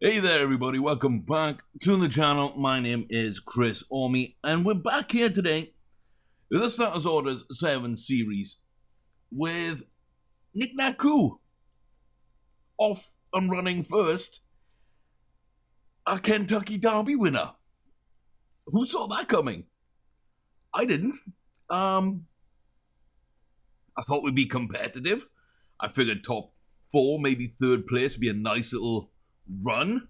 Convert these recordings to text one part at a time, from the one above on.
Hey there, everybody. Welcome back to the channel. My name is Chris Orme, and we're back here today with the Starters Orders 7 series with Nick Naku off and running first, a Kentucky Derby winner. Who saw that coming? I didn't. I thought we'd be competitive. I figured top 4, maybe 3rd place would be a nice little run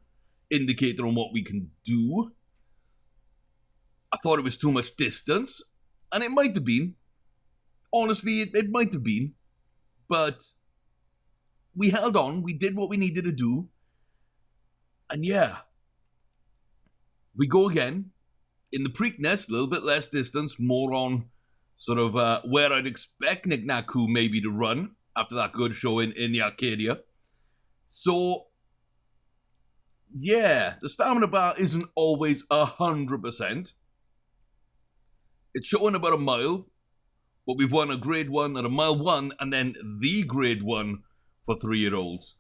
indicator on what we can do. I thought it was too much distance, and it might have been. Honestly, it might have been, but we held on. We did what we needed to do, and yeah, we go again in the Preakness. A little bit less distance, more on sort of where I'd expect Nick Naku maybe to run after that good showing in the Arcadia. So yeah, the stamina bar isn't always 100%. It's showing about a mile, but we've won a grade 1 at a mile 1, and then the grade 1 for 3-year-olds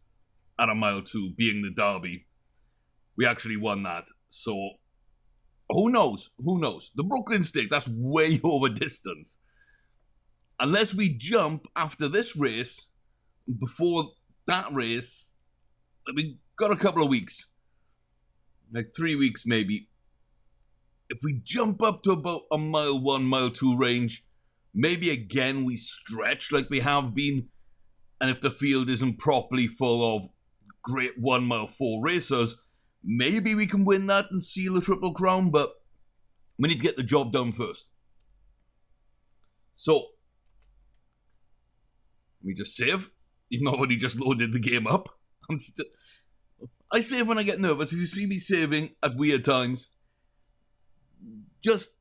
at a mile 2, being the Derby. We actually won that, so who knows? Who knows? The Preakness Stakes, that's way over distance. Unless we jump after this race, before that race, we got a couple of weeks. Like 3 weeks maybe. If we jump up to about a mile 1, mile 2 range, maybe again we stretch like we have been, and if the field isn't properly full of great 1 mile 4 racers, maybe we can win that and seal the Triple Crown, but we need to get the job done first. So, let me just save, even though I've already just loaded the game up. I save when I get nervous. If you see me saving at weird times, just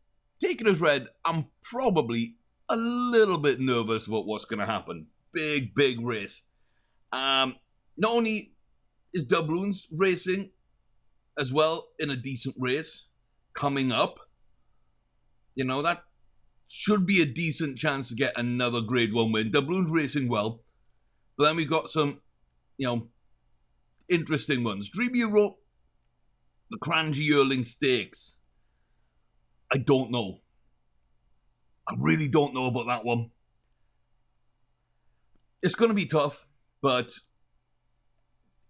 take it as read. I'm probably a little bit nervous about what's going to happen. Big race. Not only is Doubloons racing as well in a decent race coming up, you know, that should be a decent chance to get another grade 1 win. Doubloons racing well. But then we've got some, interesting ones. Dream Euro, the Kranji Stakes. I don't know. I really don't know about that one. It's going to be tough, but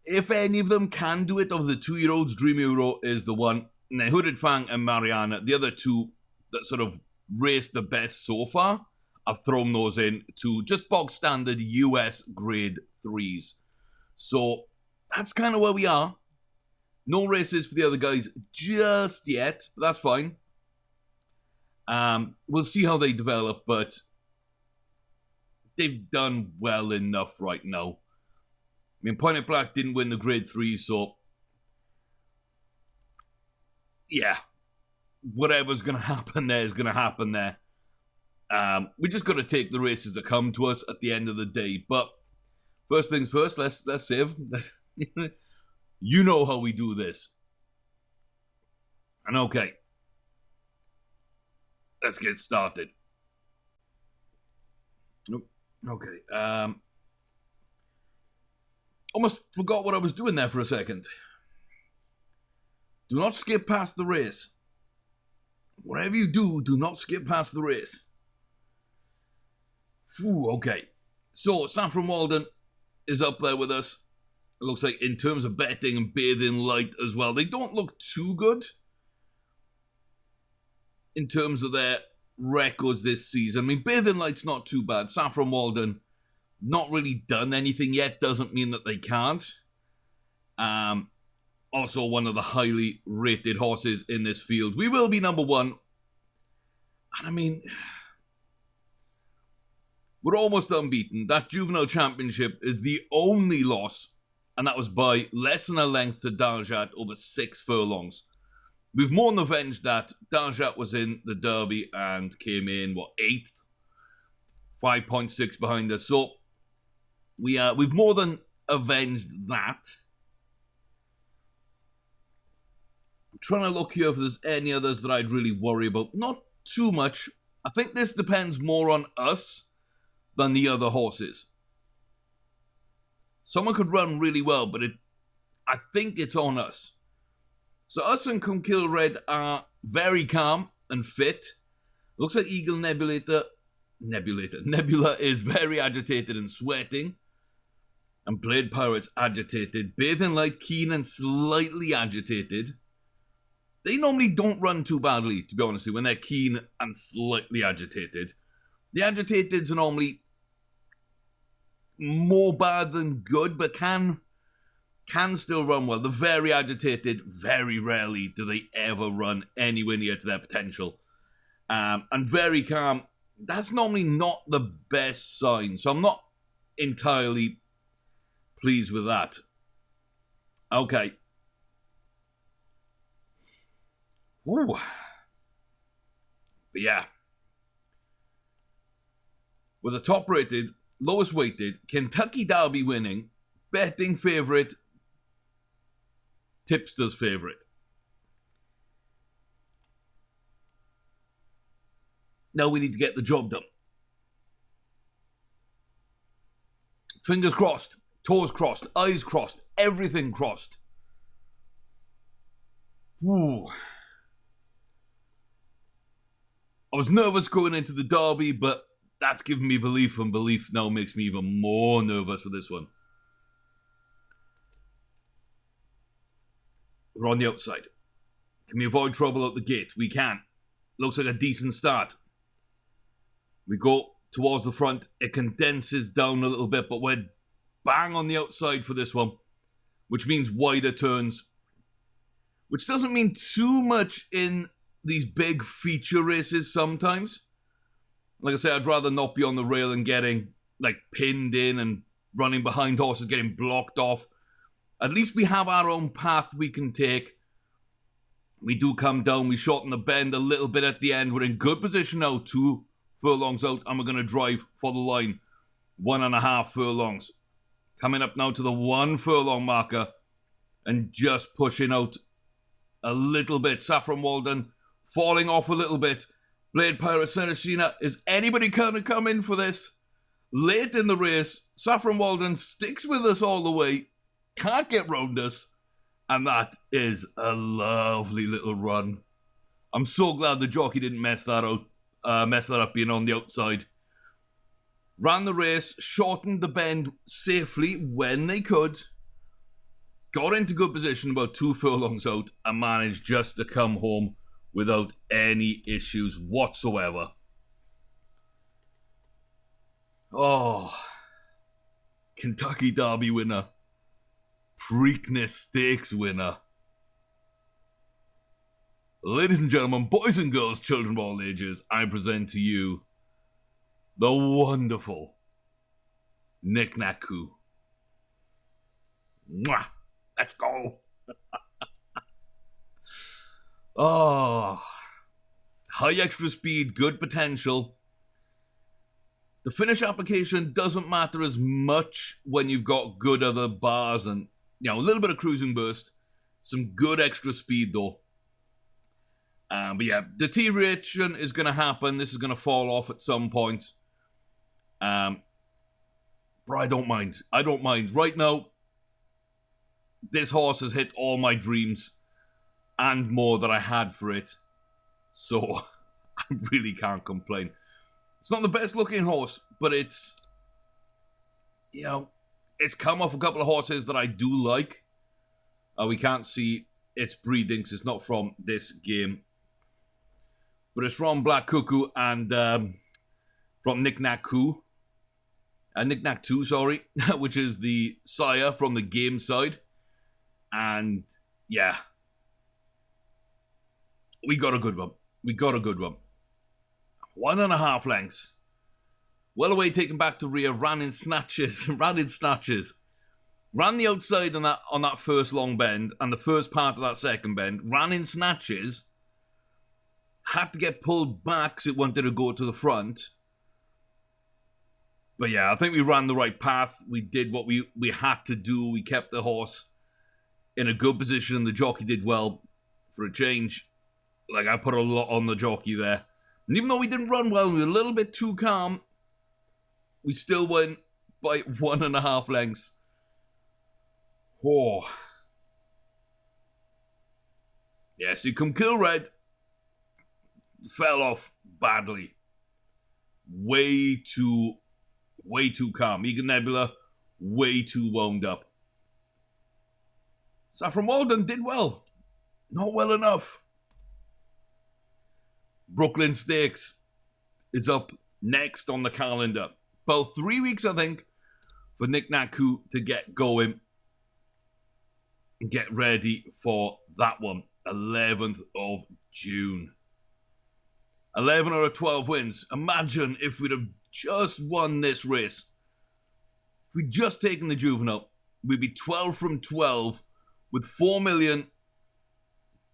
if any of them can do it, of the 2-year-olds, Dream Euro is the one. And then Hooded Fang and Mariana, the other two that sort of raced the best so far, I've thrown those in to just bog standard US grade 3s. So that's kind of where we are. No races for the other guys just yet, but that's fine. We'll see how they develop, but they've done well enough right now. I mean, Point Black didn't win the grade 3, so yeah, whatever's going to happen there is going to happen there. We just got to take the races that come to us at the end of the day. But first things first, let's save. You know how we do this. And okay, let's get started. Okay. Almost forgot what I was doing there for a second. Do not skip past the race. Whatever you do, do not skip past the race. Phew, okay. So, Saffron Walden is up there with us. It looks like in terms of betting and bathing light as well, they don't look too good in terms of their records this season. I mean, bathing light's not too bad. Saffron Walden not really done anything yet, doesn't mean that they can't. Also one of the highly rated horses in this field. We will be number 1. And I mean, we're almost unbeaten. That juvenile championship is the only loss, and that was by less than a length to Darjat over 6 furlongs. We've more than avenged that. Darjat was in the Derby and came in, 8th? 5.6 behind us. So, we've more than avenged that. I'm trying to look here if there's any others that I'd really worry about. Not too much. I think this depends more on us than the other horses. Someone could run really well, but I think it's on us. So us and Conkill Red are very calm and fit. Looks like Eagle Nebula is very agitated and sweating. And Blade Pirate's agitated. Bathing Light, keen and slightly agitated. They normally don't run too badly, to be honest with you, when they're keen and slightly agitated. The agitateds are normally more bad than good, but can still run well. The very agitated, very rarely do they ever run anywhere near to their potential. And very calm, that's normally not the best sign. So I'm not entirely pleased with that. Okay. Ooh. But yeah. With the top rated, lowest weighted, Kentucky Derby winning, betting favourite, tipster's favourite. Now we need to get the job done. Fingers crossed, toes crossed, eyes crossed, everything crossed. Ooh. I was nervous going into the Derby, but that's given me belief, and belief now makes me even more nervous for this one. We're on the outside. Can we avoid trouble out the gate? We can. Looks like a decent start. We go towards the front. It condenses down a little bit, but we're bang on the outside for this one, which means wider turns, which doesn't mean too much in these big feature races sometimes. Like I say, I'd rather not be on the rail and getting like pinned in and running behind horses, getting blocked off. At least we have our own path we can take. We do come down, we shorten the bend a little bit at the end. We're in good position now, 2 furlongs out, and we're going to drive for the line. 1.5 furlongs. Coming up now to the 1 furlong marker and just pushing out a little bit. Saffron Walden falling off a little bit. Blade Pirate Senashina, is anybody going to come in for this? Late in the race, Saffron Walden sticks with us all the way, can't get round us, and that is a lovely little run. I'm so glad the jockey didn't mess that up being on the outside. Ran the race, shortened the bend safely when they could, got into good position about 2 furlongs out, and managed just to come home without any issues whatsoever. Oh, Kentucky Derby winner. Preakness Stakes winner. Ladies and gentlemen, boys and girls, children of all ages, I present to you the wonderful Knick-Knack Coup. Mwah! Let's go! Oh, high extra speed, good potential. The finish application doesn't matter as much when you've got good other bars and, you know, a little bit of cruising burst. Some good extra speed though. But yeah, deterioration is going to happen. This is going to fall off at some point. But I don't mind. I don't mind. Right now, this horse has hit all my dreams and more that I had for it. So, I really can't complain. It's not the best looking horse, but it's, you know, it's come off a couple of horses that I do like. We can't see its breeding because it's not from this game. But it's from Black Cuckoo and from Knick-Knack Coup. Knick-Knack 2, sorry, which is the sire from the game side. And, yeah. We got a good one. We got a good one. 1.5 lengths. Well away, taken back to rear, ran in snatches. Ran in snatches. Ran the outside on that first long bend and the first part of that second bend. Ran in snatches. Had to get pulled back because it wanted to go to the front. But yeah, I think we ran the right path. We did what we had to do. We kept the horse in a good position. The jockey did well for a change. Like, I put a lot on the jockey there. And even though we didn't run well, we were a little bit too calm, we still went by 1.5 lengths. Oh. Yes, he come kill red. Fell off badly. Way too calm. Egan Nebula, way too wound up. Saffron Walden did well. Not well enough. Preakness Stakes is up next on the calendar. About 3 weeks, I think, for Nick Naku to get going and get ready for that one. 11th of June. 11 out of 12 wins. Imagine if we'd have just won this race. If we'd just taken the juvenile, we'd be 12 from 12 with 4 million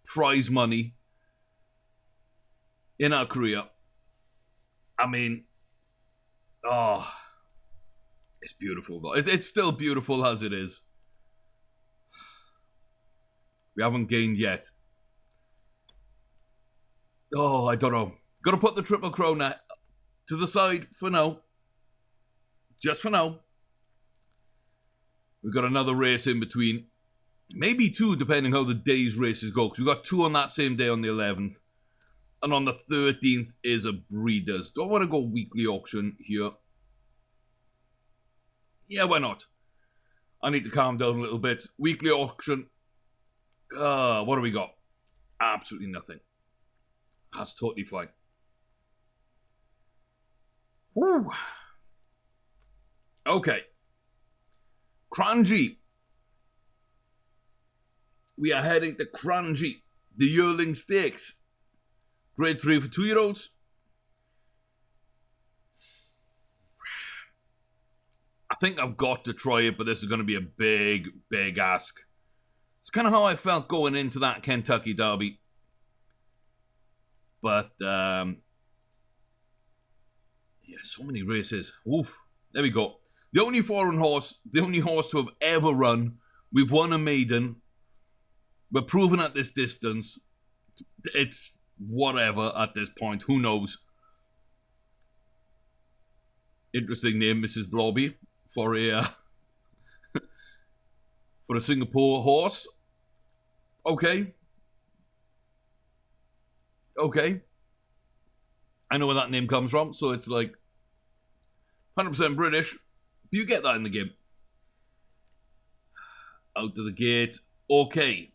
prize money in our career. I mean, it's beautiful though. It's still beautiful as it is. We haven't gained yet. Oh, I don't know. Gotta put the Triple Crown to the side for now. Just for now. We've got another race in between. Maybe two, depending how the day's races go. Because we've got two on that same day on the 11th. And on the 13th is a Breeders. Don't want to go weekly auction here. Yeah, why not? I need to calm down a little bit. Weekly auction. What do we got? Absolutely nothing. That's totally fine. Woo. Okay. Kranji. We are heading to Kranji. The Yearling Stakes. Grade 3 for 2-year-olds. I think I've got to try it, but this is going to be a big, big ask. It's kind of how I felt going into that Kentucky Derby. But, yeah, so many races. Oof. There we go. The only foreign horse, the only horse to have ever run. We've won a maiden. We're proven at this distance. It's whatever at this point. Who knows? Interesting name, Mrs. Blobby, for a for a Singapore horse. Okay. Okay. I know where that name comes from, so it's like 100% British. You get that in the game. Out to the gate. Okay.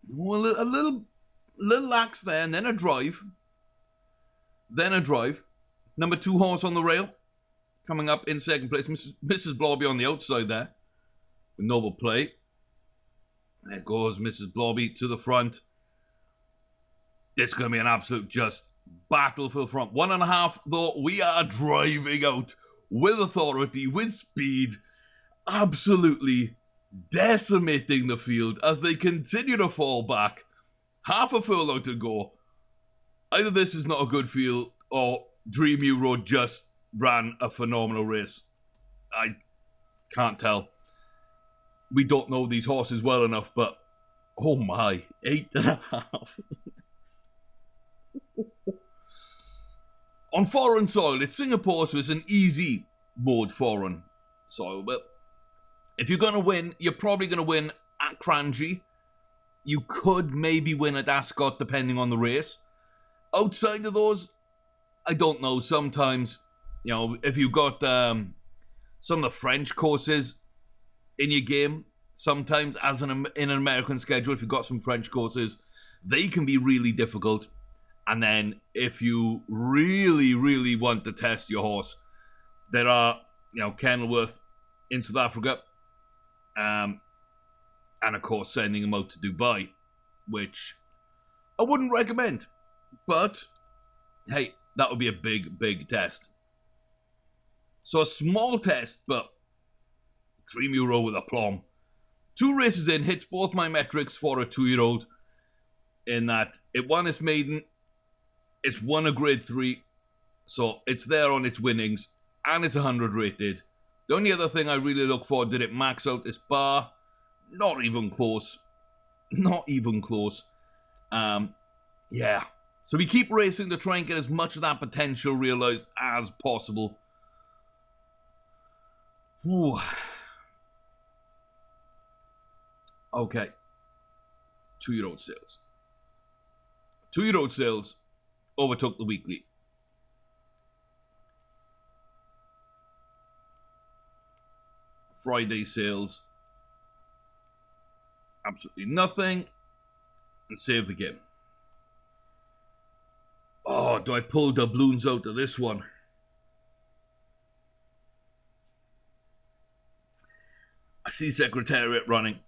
Well, a little lax there, and then a drive. Then a drive. Number 2 horse on the rail. Coming up in second place. Mrs. Blobby on the outside there. With noble play. There goes Mrs. Blobby to the front. This is going to be an absolute just battle for the front. 1.5, though. We are driving out with authority, with speed. Absolutely decimating the field as they continue to fall back. Half a furlong to go. Either this is not a good field or Dream U Road just ran a phenomenal race. I can't tell. We don't know these horses well enough, but oh my, 8.5. On foreign soil, it's Singapore, so it's an easy mode foreign soil, but if you're going to win, you're probably going to win at Kranji. You could maybe win at Ascot, depending on the race. Outside of those, I don't know. Sometimes, you know, if you've got some of the French courses in your game, sometimes as in an American schedule, if you've got some French courses, they can be really difficult. And then if you really, really want to test your horse, there are, you know, Kenilworth in South Africa. And of course sending him out to Dubai, which I wouldn't recommend. But, hey, that would be a big, big test. So a small test, but Dream Euro with aplomb. 2 races in, hits both my metrics for a 2-year-old. In that it won its maiden, it's won a grade 3, so it's there on its winnings, and it's 100 rated. The only other thing I really look for, did it max out its bar? Not even close. Not even close. Yeah. So we keep racing to try and get as much of that potential realised as possible. Whew. Okay. 2-year-old sales. 2-year-old sales overtook the weekly. Friday sales, absolutely nothing, and save the game. Oh, do I pull doubloons out of this one? I see Secretariat running.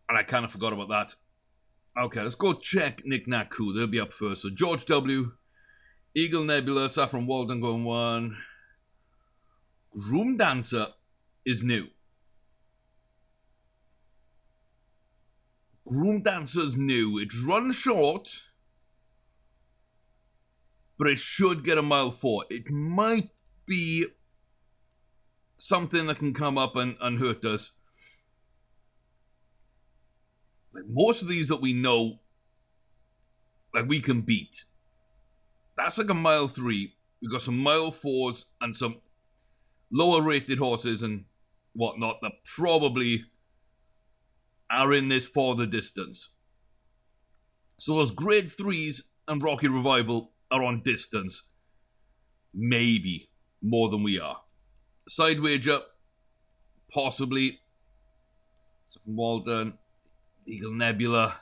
And I kind of forgot about that. Okay, let's go check Nick Naku. They'll be up first. So George W., Eagle Nebula, Saffron Walden going 1. Groom Dancer is new. Groom Dancer's new. It's run short, but it should get a mile 4. It might be something that can come up and hurt us. Like most of these that we know, like we can beat. That's like a mile 3. We've got some mile 4s and some lower rated horses and whatnot that probably are in this for the distance. So those grade 3s and Rocky Revival are on distance. Maybe more than we are. Side wager, possibly. From Walden, Eagle Nebula.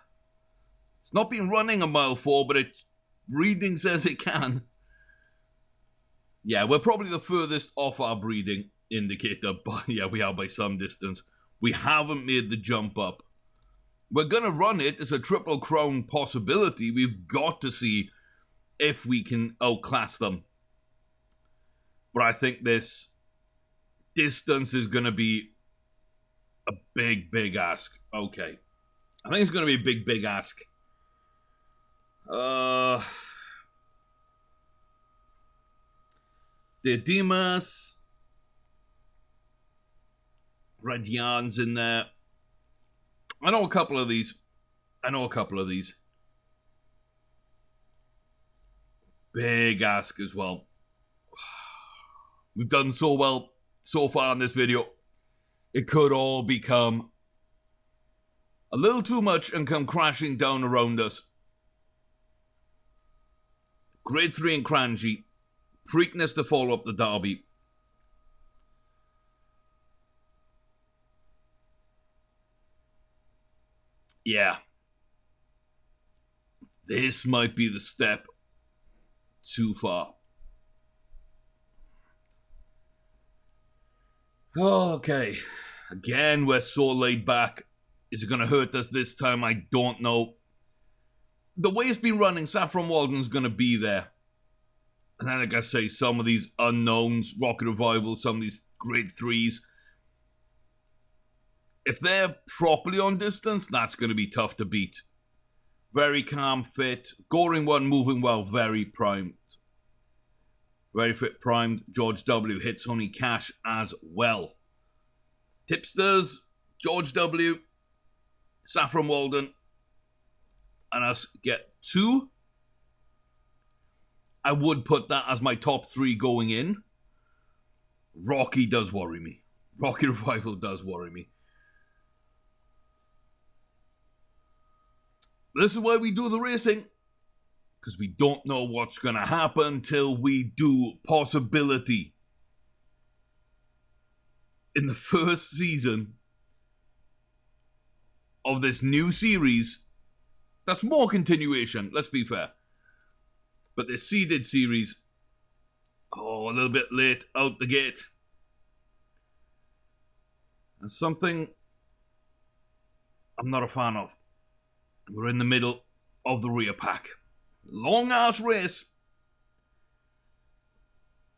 It's not been running a mile 4, but breeding says it can. Yeah, we're probably the furthest off our breeding indicator, but yeah, we are by some distance. We haven't made the jump up. We're going to run it as a Triple Crown possibility. We've got to see if we can outclass them. But I think this distance is going to be a big, big ask. Okay. I think it's going to be a big, big ask. Didymus. Red Yarn's in there. I know a couple of these. Big ask as well. We've done so well so far in this video. It could all become a little too much and come crashing down around us. Grade 3 in Kranji. Preakness to follow up the derby. Yeah. This might be the step too far. Okay. Again, we're so laid back. Is it going to hurt us this time? I don't know. The way it's been running, Saffron Walden's going to be there. And then, like I say, some of these unknowns, Rocket Revival, some of these grade 3s. If they're properly on distance, that's going to be tough to beat. Very calm, fit. Goring 1, moving well, very primed. Very fit, primed. George W. hits only cash as well. Tipsters, George W., Saffron Walden, and us get 2. I would put that as my top 3 going in. Rocky does worry me. Rocky Revival does worry me. This is why we do the racing. Because we don't know what's going to happen till we do possibility. In the first season of this new series, that's more continuation, let's be fair. But this seeded series, a little bit late out the gate. That's something I'm not a fan of. We're in the middle of the rear pack. Long ass race.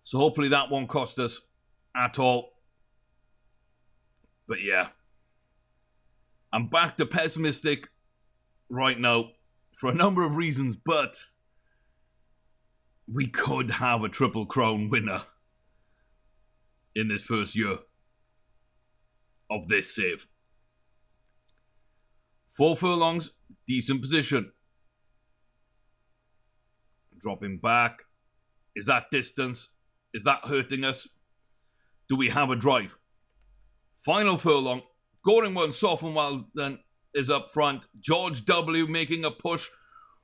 So hopefully that won't cost us at all. But yeah. I'm back to pessimistic right now for a number of reasons, but we could have a Triple Crown winner in this first year of this save. 4 furlongs, decent position. Dropping back. Is that distance? Is that hurting us? Do we have a drive? Final furlong. Goring 1, Soften Wild, then is up front. George W making a push.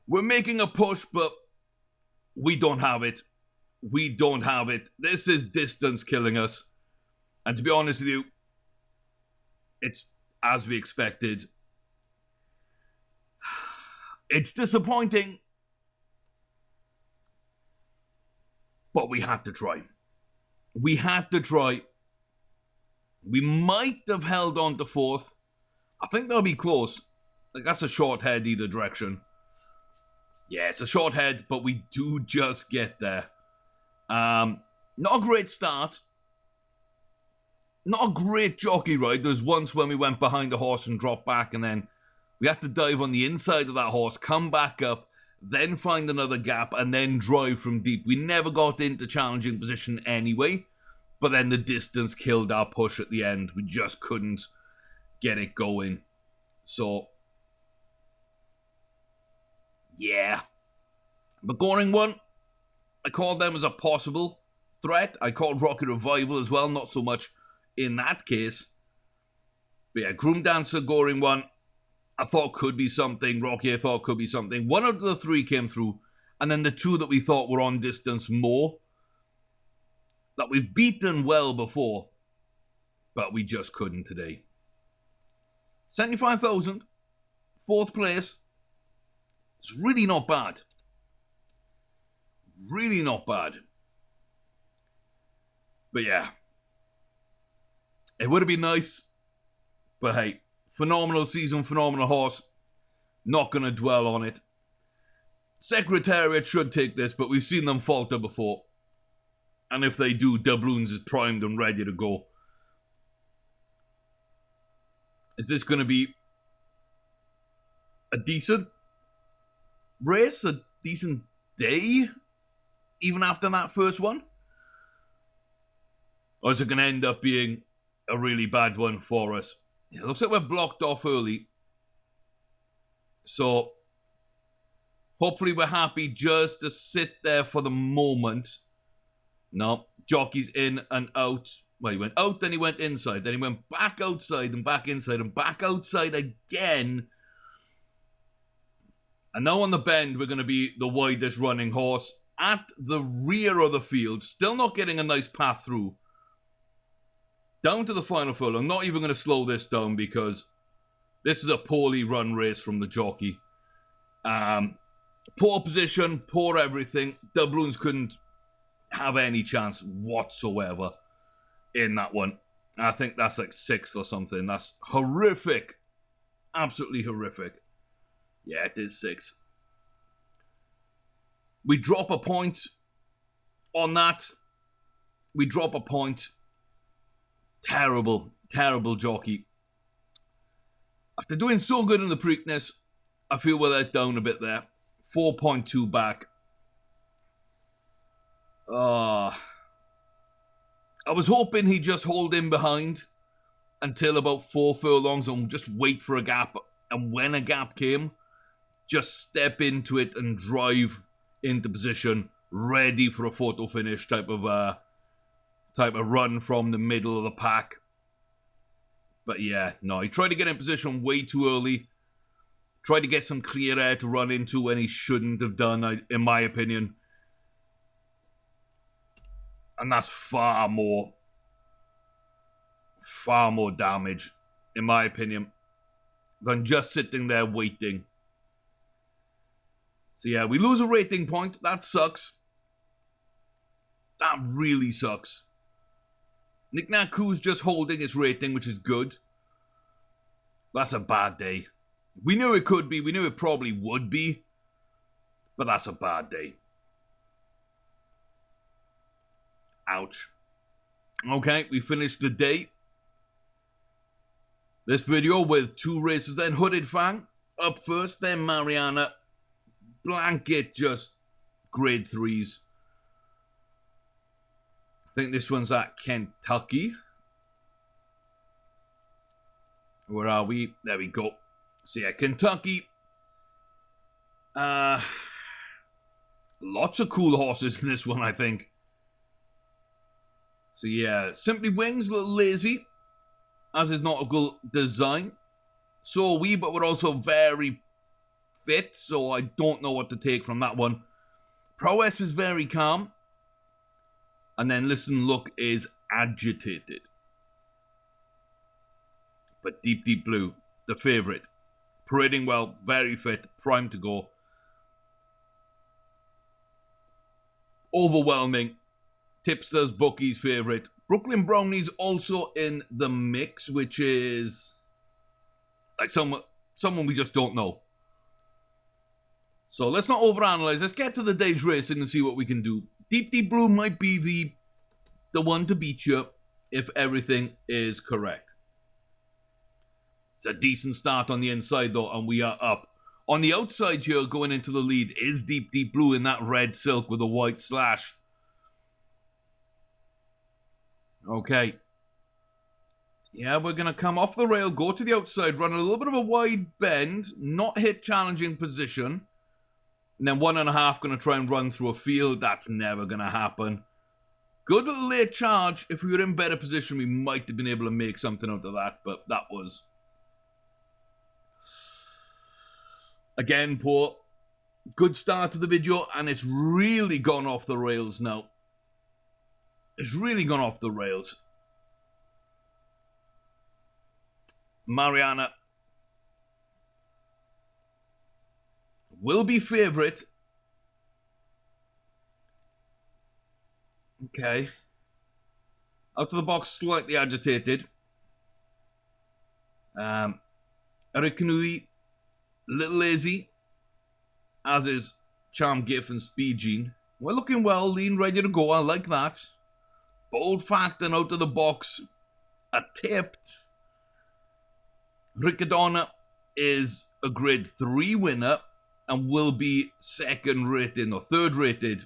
We're making a push, but we don't have it. We don't have it. This is distance killing us. And to be honest with you, it's as we expected. It's disappointing. But we had to try. We had to try. We might have held on to fourth. I think that'll be close. Like, that's a short head either direction. Yeah, it's a short head, but we do just get there. Not a great start. Not a great jockey ride. There was once when we went behind the horse and dropped back, and then we had to dive on the inside of that horse, come back up, then find another gap, and then drive from deep. We never got into challenging position anyway, but then the distance killed our push at the end. We just couldn't get it going. So, yeah. But Goring won. I called them as a possible threat. I called Rocket Revival as well, not so much in that case. But yeah, Groom Dancer, Goring won. I thought could be something. Rocky, I thought could be something. One of the three came through. And then the two that we thought were on distance more, that we've beaten well before, but we just couldn't today. 75,000. Fourth place. It's really not bad. Really not bad. But yeah. It would have been nice. But hey, phenomenal season, phenomenal horse. Not going to dwell on it. Secretariat should take this, but we've seen them falter before. And if they do, Doubloons is primed and ready to go. Is this going to be a decent race? A decent day? Even after that first one? Or is it going to end up being a really bad one for us? Yeah, looks like we're blocked off early. So, hopefully we're happy just to sit there for the moment. No, jockey's in and out. Well, he went out, then he went inside. Then he went back outside and back inside and back outside again. And now on the bend, we're going to be the widest running horse at the rear of the field. Still not getting a nice path through. Down to the final furlong. Not even going to slow this down because this is a poorly run race from the jockey. Poor position, poor everything. Doubloons couldn't have any chance whatsoever in that one. I think that's like 6th or something. That's horrific. Absolutely horrific. Yeah, it is 6th. We drop a point on that. We drop a point. Terrible, terrible jockey. After doing so good in the Preakness, I feel we're let down a bit there. 4.2 back. I was hoping he'd just hold in behind until about 4 furlongs and just wait for a gap. And when a gap came, just step into it and drive into position, ready for a photo finish type of run from the middle of the pack. But yeah, no, he tried to get in position way too early. Tried to get some clear air to run into when he shouldn't have done, in my opinion. And that's far more damage, in my opinion, than just sitting there waiting. So yeah, we lose a rating point. That sucks. That really sucks. Nick Naku's just holding his rating, which is good. That's a bad day. We knew it could be. We knew it probably would be. But that's a bad day. Ouch. Okay, we finished the day. This video with 2 races then. Hooded Fang up first, then Mariana. Blanket just grade 3s. I think this one's at Kentucky. Where are we? There we go. So yeah, Kentucky. Lots of cool horses in this one, I think. So yeah, Simply Wings, a little lazy. As is Nautical Design. So are we, but we're also very fit, so I don't know what to take from that one. Prowess is very calm. And then Listen Look is agitated. But Deep Deep Blue, the favourite. Parading well, very fit, primed to go. Overwhelming. Tipsters, bookies favourite. Brooklyn Brownies also in the mix, which is like someone we just don't know. So let's not overanalyze. Let's get to the day's racing and see what we can do. Deep Deep Blue might be the one to beat you if everything is correct. It's a decent start on the inside though, and we are up. On the outside here, going into the lead, is Deep Deep Blue in that red silk with a white slash. Okay. Yeah, we're going to come off the rail, go to the outside, run a little bit of a wide bend, not hit challenging position. And then 1.5 going to try and run through a field. That's never going to happen. Good little late charge. If we were in better position, we might have been able to make something out of that. But that was, again, poor. Good start to the video. And it's really gone off the rails now. It's really gone off the rails. Mariana will be favourite. Okay. Out of the box, slightly agitated. Eric Kanui, little lazy. As is Charm Gif and Speed Gene. We're looking well, lean, ready to go. I like that. Bold Fact and out of the box. A tipped. Ricardona is a grade 3 winner and will be second rated or third rated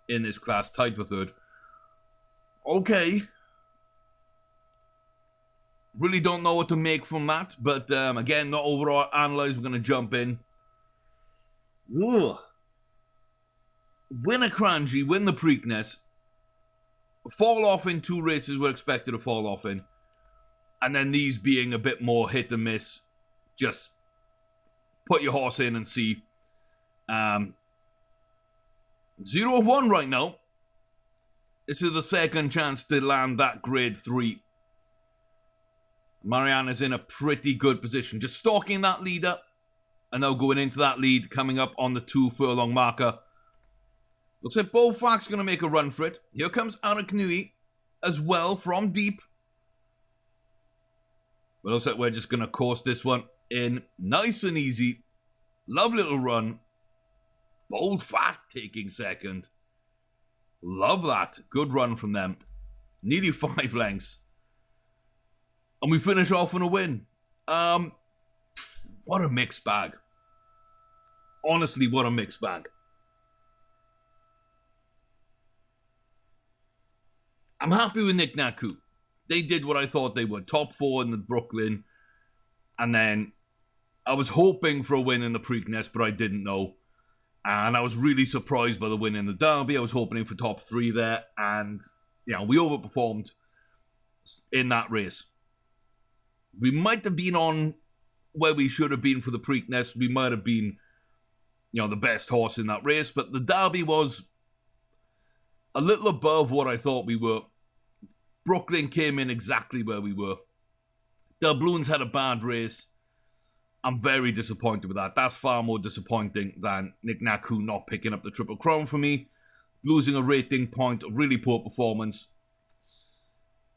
in this class, tied for third. Okay. Really don't know what to make from that, but again, not overall analyze. We're going to jump in. Ugh. Win a Kranji, win the Preakness. Fall off in 2 races we're expected to fall off in. And then these being a bit more hit and miss. Just put your horse in and see. 0 of 1 right now. This is the second chance to land that grade 3. Mariana's in a pretty good position. Just stalking that leader. And now going into that lead. Coming up on the 2 furlong marker. Looks like Bold Fact's going to make a run for it. Here comes Araknui as well from deep. But looks like we're just going to course this one in nice and easy. Lovely little run. Bold Fact taking second. Love that. Good run from them. Nearly 5 lengths. And we finish off on a win. What a mixed bag. Honestly, what a mixed bag. I'm happy with Nick Naku. They did what I thought they would. Top 4 in the Brooklyn. And then I was hoping for a win in the Preakness, but I didn't know. And I was really surprised by the win in the Derby. I was hoping for top 3 there. And, yeah, we overperformed in that race. We might have been on where we should have been for the Preakness. We might have been, the best horse in that race. But the Derby was a little above what I thought we were. Brooklyn came in exactly where we were. Doubloons had a bad race. I'm very disappointed with that. That's far more disappointing than Nick Naku not picking up the Triple Crown for me. Losing a rating point, a really poor performance.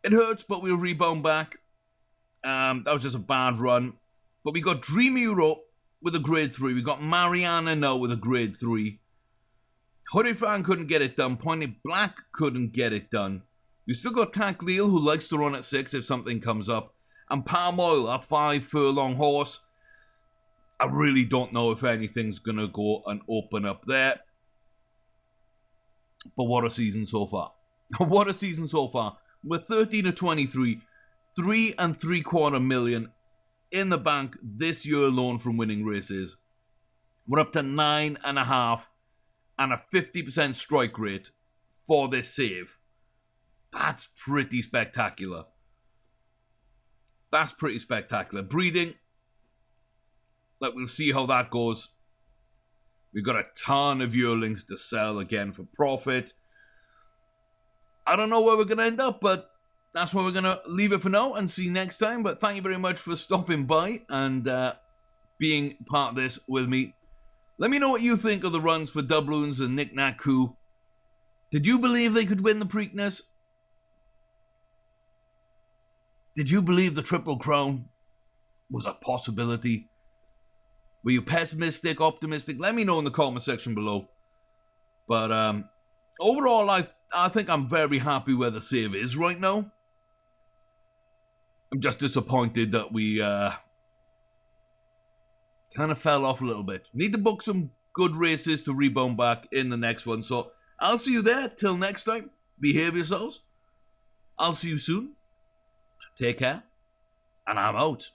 It hurts, but we'll rebound back. That was just a bad run. But we got Dream Euro with a grade 3. We got Mariana now with a grade 3. Hurrifan couldn't get it done. Pointed Black couldn't get it done. We still got Tank Leal, who likes to run at 6 if something comes up. And Palm Oil, a 5 furlong horse. I really don't know if anything's going to go and open up there. But what a season so far. What a season so far. We're 13 of 23. 3 3/4 million in the bank this year alone from winning races. We're up to 9.5 and a 50% strike rate for this save. That's pretty spectacular. That's pretty spectacular. Breeding, Like, we'll see how that goes. We've got a ton of yearlings to sell again for profit. I don't know where we're going to end up, but that's where we're going to leave it for now and see you next time. But thank you very much for stopping by and being part of this with me. Let me know what you think of the runs for Doubloons and Knick Knack Coup. Did you believe they could win the Preakness? Did you believe the Triple Crown was a possibility? Were you pessimistic, optimistic? Let me know in the comment section below. But overall, I think I'm very happy where the save is right now. I'm just disappointed that we kind of fell off a little bit. Need to book some good races to rebound back in the next one. So I'll see you there. Till next time, behave yourselves. I'll see you soon. Take care. And I'm out.